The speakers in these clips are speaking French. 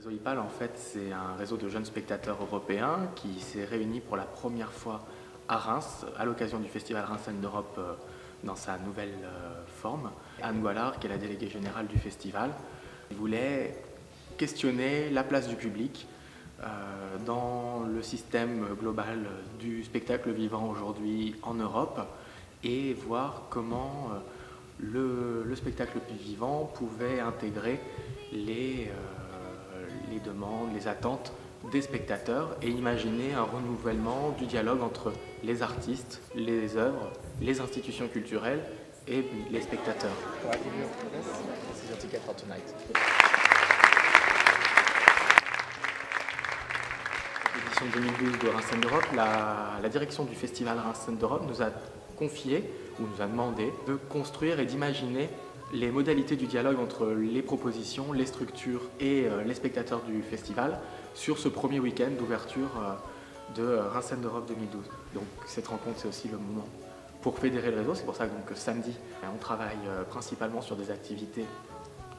réseau IPAL, en fait, c'est un réseau de jeunes spectateurs européens qui s'est réuni pour la première fois à Reims, à l'occasion du festival Reims Scènes d'Europe dans sa nouvelle forme. Anne Guallard, qui est la déléguée générale du festival, voulait questionner la place du public dans le système global du spectacle vivant aujourd'hui en Europe et voir comment le spectacle vivant pouvait intégrer les demandes, les attentes des spectateurs et imaginer un renouvellement du dialogue entre les artistes, les œuvres, les institutions culturelles et les spectateurs. This is your ticket for tonight. L'édition 2012 de Reims Scènes d'Europe, la direction du festival Reims Scènes d'Europe nous a confié ou nous a demandé de construire et d'imaginer les modalités du dialogue entre les propositions, les structures et les spectateurs du festival sur ce premier week-end d'ouverture de Reims Scènes d'Europe 2012. Donc cette rencontre, c'est aussi le moment pour fédérer le réseau. C'est pour ça que samedi, on travaille principalement sur des activités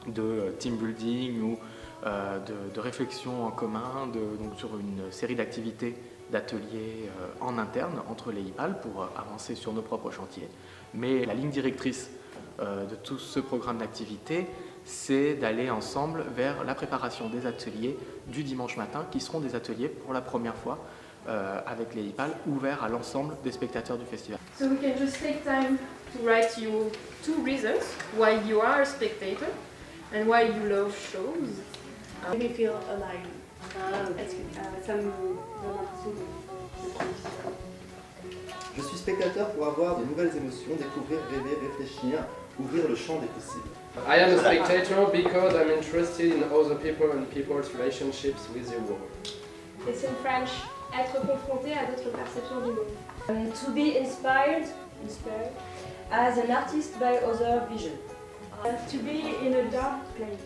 de team building ou de réflexion en commun, donc sur une série d'activités, d'ateliers en interne entre les IPAL pour avancer sur nos propres chantiers. Mais la ligne directrice de tout ce programme d'activité, c'est d'aller ensemble vers la préparation des ateliers du dimanche matin, qui seront des ateliers pour la première fois avec les IPAL, ouverts à l'ensemble des spectateurs du festival. So we can just take time to write you 2 reasons why you are a spectator and why you love shows. Make me feel alive. Ça me donne l'impression de Je suis spectateur pour avoir de nouvelles émotions, découvrir, rêver, réfléchir, ouvrir le champ des possibles. I am a spectator because I'm interested in other people and people's relationships with the world. It's in French. Être confronté à d'autres perceptions du monde. To be inspired as an artist by other vision. To be in a dark place.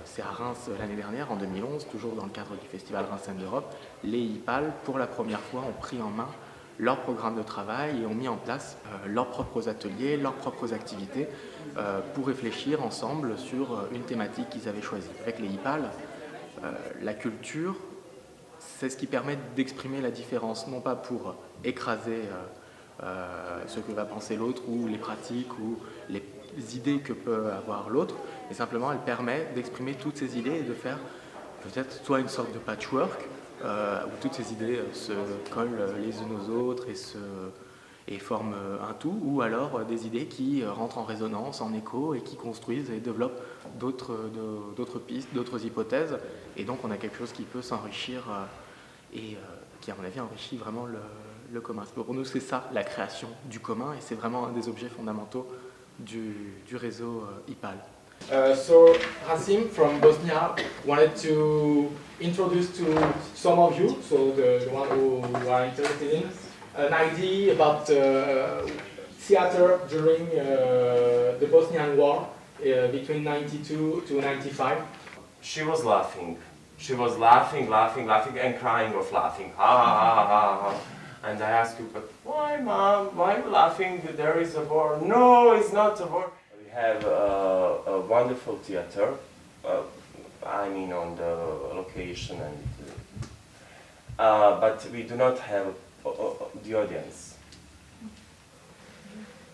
C'est à Reims l'année dernière, en 2011, toujours dans le cadre du festival Reims Scènes d'Europe, les IPAL, pour la première fois, ont pris en main leur programme de travail et ont mis en place leurs propres ateliers, leurs propres activités pour réfléchir ensemble sur une thématique qu'ils avaient choisie. Avec les IPAL, la culture, c'est ce qui permet d'exprimer la différence, non pas pour écraser ce que va penser l'autre ou les pratiques ou les idées que peut avoir l'autre, mais simplement elle permet d'exprimer toutes ces idées et de faire peut-être soit une sorte de patchwork où toutes ces idées se collent les unes aux autres et forment un tout, ou alors des idées qui rentrent en résonance, en écho et qui construisent et développent d'autres pistes, d'autres hypothèses, et donc on a quelque chose qui peut s'enrichir et qui à mon avis enrichit vraiment le commun. Pour nous c'est ça la création du commun et c'est vraiment un des objets fondamentaux du réseau IPAL. So Rasim from Bosnia wanted to introduce to some of you, so the one who are interested in, an idea about theater during the Bosnian War between 92 to 95. She was laughing. She was laughing and crying of laughing. Ha ha ha ha ha. And I asked her, but why, Mom? Why are you laughing? There is a war. No, it's not a war. We have a wonderful theater. I mean, on the location, but we do not have the audience.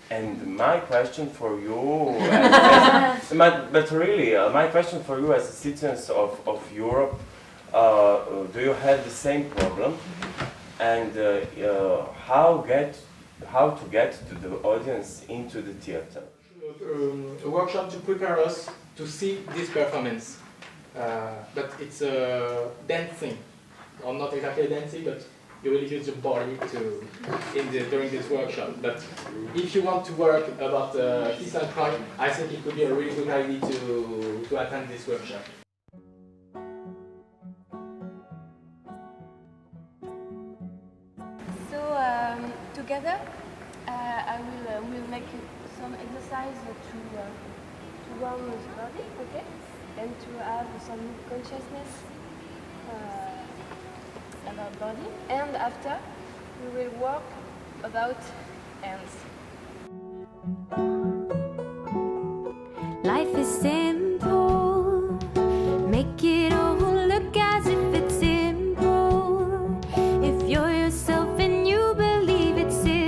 And my question for you, but really, my question for you as citizens of Europe, do you have the same problem? And how to get to the audience into the theater? A workshop to prepare us to see this performance, but it's a dancing, or not exactly dancing, but you will use your body during this workshop. But if you want to work about peace and crime, I think it could be a really good idea to attend this workshop. Together, I will make some exercise to warm the body, okay, and to have some consciousness about body. And after, we will work about hands. life is simple. Make it all look as if it's simple. If you're yourself and you believe it's simple.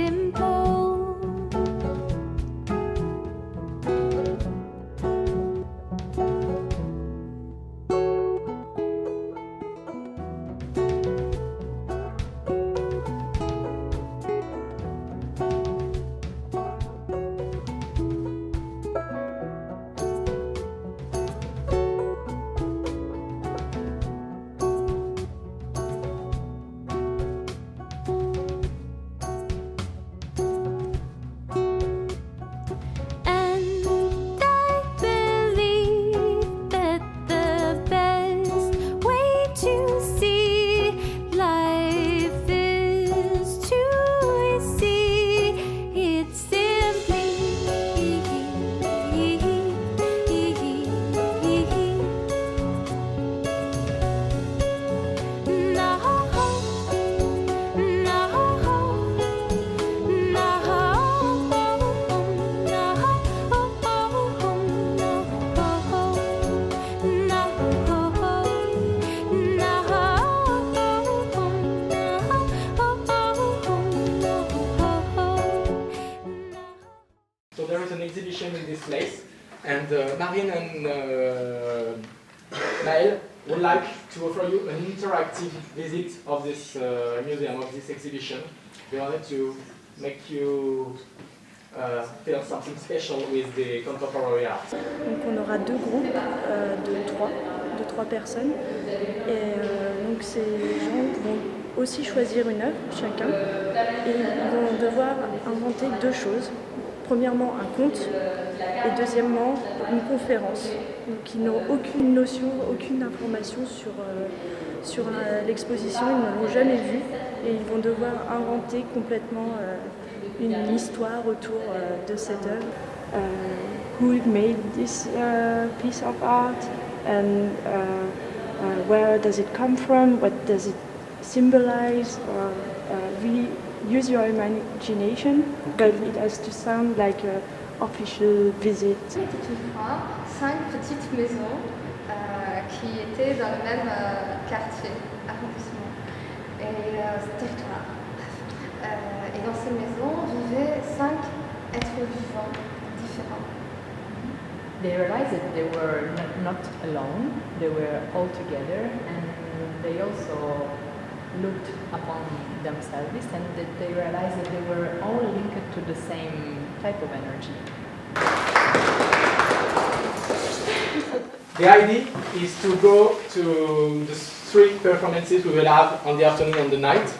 And I believe that the best way to see life is to see it simply. So there is an exhibition in this place, and Marine and Maël would like to offer you an interactive visit of this museum, of this exhibition. They wanted to make you feel something special with the contemporary art. Donc on aura deux groupes de trois personnes. Et donc ces gens vont aussi choisir une œuvre chacun. Et ils vont devoir inventer deux choses. Premièrement un conte et deuxièmement une conférence. Donc ils n'ont aucune notion, aucune information sur l'exposition, ils ne l'ont jamais vue et ils vont devoir inventer complètement une histoire autour de cette œuvre. Who made this piece of art and where does it come from? What does it symbolize? Or really use your imagination, but it has to sound like an official visit. C'était une fois 5 petites maisons qui étaient dans le même quartier, arrondissement et territoire. Et dans ces maisons vivaient 5 êtres vivants différents. They realized that they were not alone, they were all together, and they also looked upon themselves and that they realized that they were all linked to the same type of energy. The idea is to go to the 3 performances we will have on the afternoon and the night.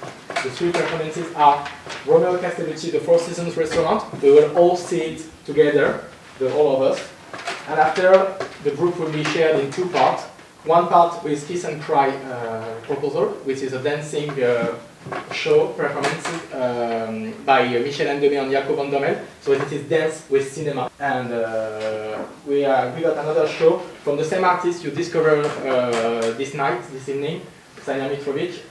The 3 performances are Romeo Castellucci, the Four Seasons restaurant. We will all see it together, all of us. And after, the group will be shared in 2 parts. One part with Kiss and Cry proposal, which is a dancing show performance by Michel Andemé and Jacob Van Dommel. So it is dance with cinema. And we got another show from the same artist you discovered this night, this evening, Sania Mitrovic,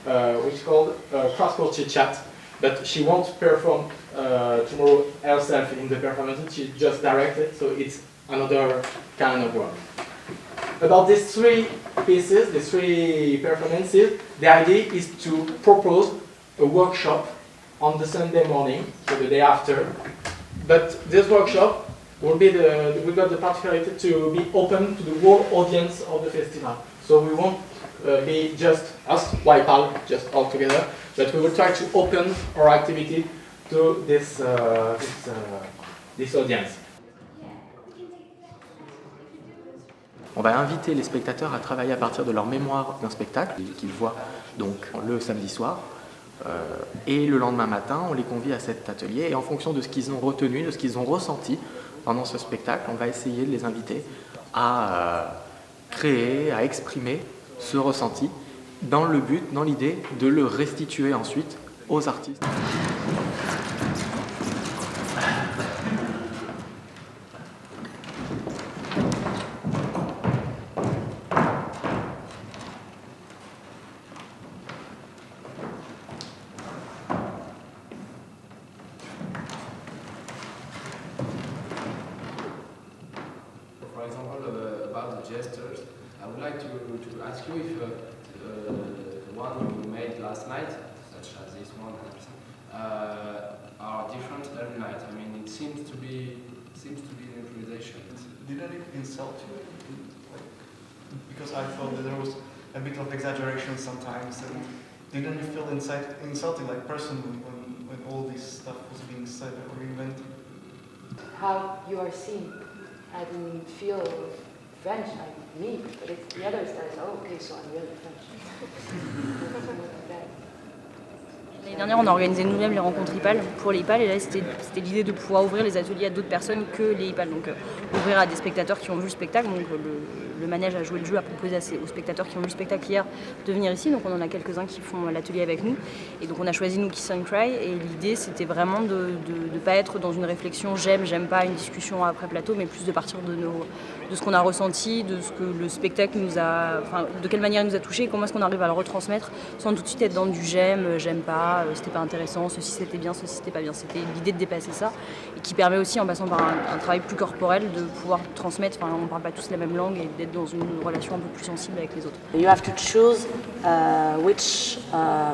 which is called Cross Culture Chat. But she won't perform tomorrow herself in the performance, she just directed, so it's another kind of work. About these 3 pieces, these 3 performances, the idea is to propose a workshop on the Sunday morning, so the day after. But this workshop will be we got the particularity to be open to the whole audience of the festival. So we won't be just us, YPAL, just all together, but we will try to open our activity to this audience. On va inviter les spectateurs à travailler à partir de leur mémoire d'un spectacle qu'ils voient donc le samedi soir. Et le lendemain matin, on les convie à cet atelier. Et en fonction de ce qu'ils ont retenu, de ce qu'ils ont ressenti pendant ce spectacle, on va essayer de les inviter à créer, à exprimer ce ressenti dans le but, dans l'idée de le restituer ensuite aux artistes. about the gestures. I would like to ask you if the one you made last night, such as this one, are different every night. I mean, it seems to be an improvisation. Didn't it insult you? Because I thought that there was a bit of exaggeration sometimes, and didn't you feel insulted, like personally, when all this stuff was being said or invented? How you are seen. I didn't feel French like me, but it's the others that oh, okay, so I'm really French. L'année dernière, on a organisé nous-mêmes les rencontres IPAL pour les IPAL et là, c'était l'idée de pouvoir ouvrir les ateliers à d'autres personnes que les IPAL. Donc, ouvrir à des spectateurs qui ont vu le spectacle. Donc, le manège a joué le jeu, a proposé aux spectateurs qui ont vu le spectacle hier de venir ici. Donc, on en a quelques-uns qui font l'atelier avec nous. Et donc, on a choisi nous Kiss and Cry. Et l'idée, c'était vraiment de ne pas être dans une réflexion j'aime pas, une discussion après plateau, mais plus de partir de ce qu'on a ressenti, de ce que le spectacle nous a, enfin, de quelle manière il nous a touché, comment est-ce qu'on arrive à le retransmettre sans tout de suite être dans du j'aime pas, c'était pas intéressant, ceci c'était bien, ceci c'était pas bien. C'était l'idée de dépasser ça et qui permet aussi en passant par un travail plus corporel de pouvoir transmettre, enfin on parle pas tous la même langue et d'être dans une relation un peu plus sensible avec les autres. You have to choose which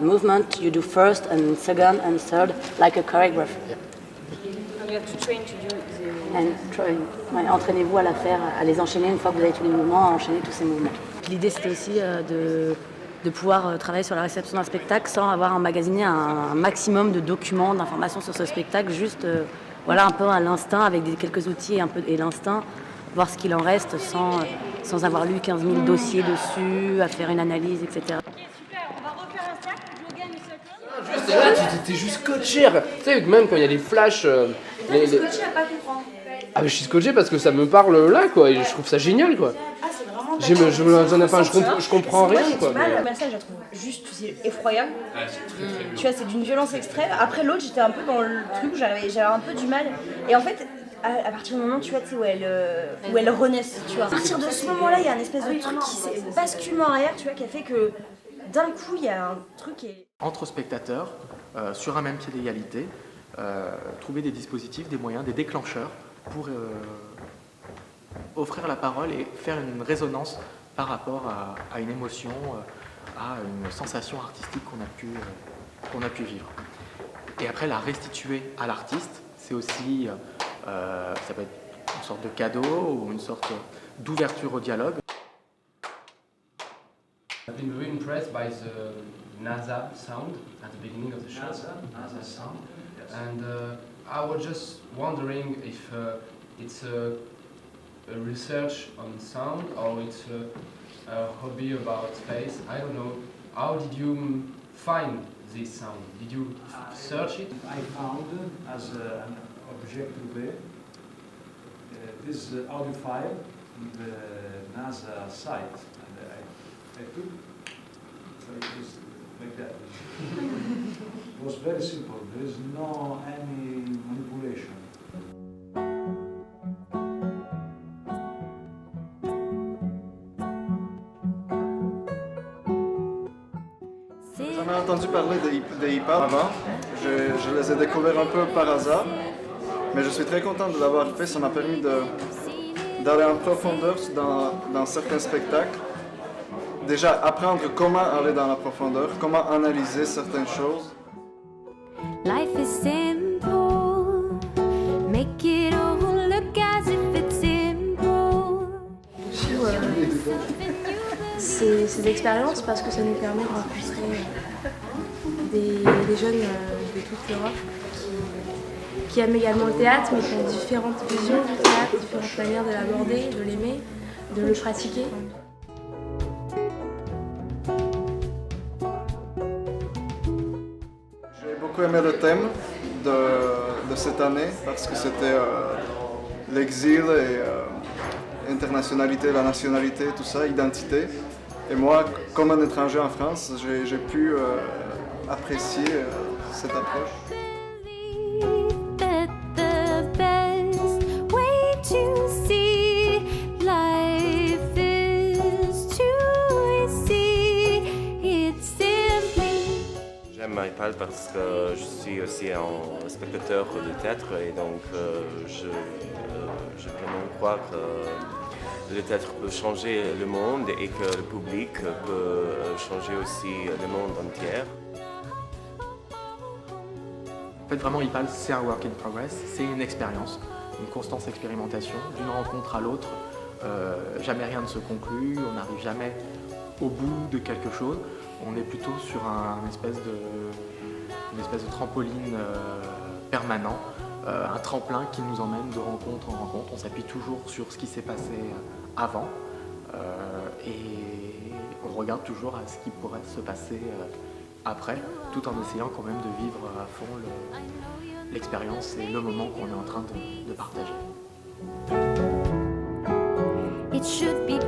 movement you do first and second and third like a choreographer. You have to train to do Entraînez-vous à la faire, à les enchaîner une fois que vous avez tous les mouvements, à enchaîner tous ces mouvements. L'idée c'était aussi de pouvoir travailler sur la réception d'un spectacle sans avoir emmagasiné un maximum de documents, d'informations sur ce spectacle, juste voilà, un peu à l'instinct avec quelques outils et l'instinct, voir ce qu'il en reste sans avoir lu 15 000 dossiers dessus, à faire une analyse, etc. Juste là, tu t'es juste scotché. Tu sais, même quand il y a les flashs. Scotché à pas comprendre. Ah, mais je suis scotché parce que ça me parle là, quoi, et je trouve ça génial, quoi. Ah, c'est vraiment. Je comprends rien, quoi. Le message, je la trouve juste effroyable. Tu vois, c'est d'une violence extrême. Après, l'autre, j'étais un peu dans le truc où j'avais un peu du mal. Et en fait, à partir du moment, tu vois, où elles renaissent, tu vois. À partir de ce moment-là, il y a un espèce de truc qui s'est basculé en arrière, tu vois, qui a fait que d'un coup, il y a un truc qui est. Entre spectateurs, sur un même pied d'égalité, trouver des dispositifs, des moyens, des déclencheurs pour offrir la parole et faire une résonance par rapport à une émotion, à une sensation artistique qu'on a pu vivre. Et après, la restituer à l'artiste, c'est aussi, ça peut être une sorte de cadeau ou une sorte d'ouverture au dialogue. I've been very impressed by the NASA sound at the beginning of the show. NASA sound. And I was just wondering if it's a research on sound or it's a hobby about space. I don't know. How did you find this sound? Did you search it? I found as an objective B this audio file in the NASA site. I took, so it was like that. It was very simple. There is no any manipulation. J'en ai entendu parler des IPAL avant. Je les ai découverts un peu par hasard, mais je suis très content de l'avoir fait. Ça m'a permis d'aller en profondeur dans certains spectacles. Déjà, apprendre comment aller dans la profondeur, comment analyser certaines choses. Life is simple. Make it all look as if it's simple. Ces expériences parce que ça nous permet de rencontrer des jeunes de toute l'Europe qui aiment également le théâtre, mais qui ont différentes visions du théâtre, différentes manières de l'aborder, de l'aimer, de le pratiquer. J'ai beaucoup aimé le thème de cette année parce que c'était l'exil et internationalité, la nationalité, tout ça, identité. Et moi, comme un étranger en France, j'ai pu apprécier cette approche. J'aime IPAL parce que je suis aussi un spectateur de théâtre et donc je vraiment crois que le théâtre peut changer le monde et que le public peut changer aussi le monde entier. En fait, vraiment, IPAL, c'est un work in progress, c'est une expérience, une constante expérimentation, d'une rencontre à l'autre. Jamais rien ne se conclut, on n'arrive jamais au bout de quelque chose. On est plutôt sur une espèce de trampoline permanent, un tremplin qui nous emmène de rencontre en rencontre. On s'appuie toujours sur ce qui s'est passé avant et on regarde toujours à ce qui pourrait se passer après, tout en essayant quand même de vivre à fond l'expérience et le moment qu'on est en train de partager. It should be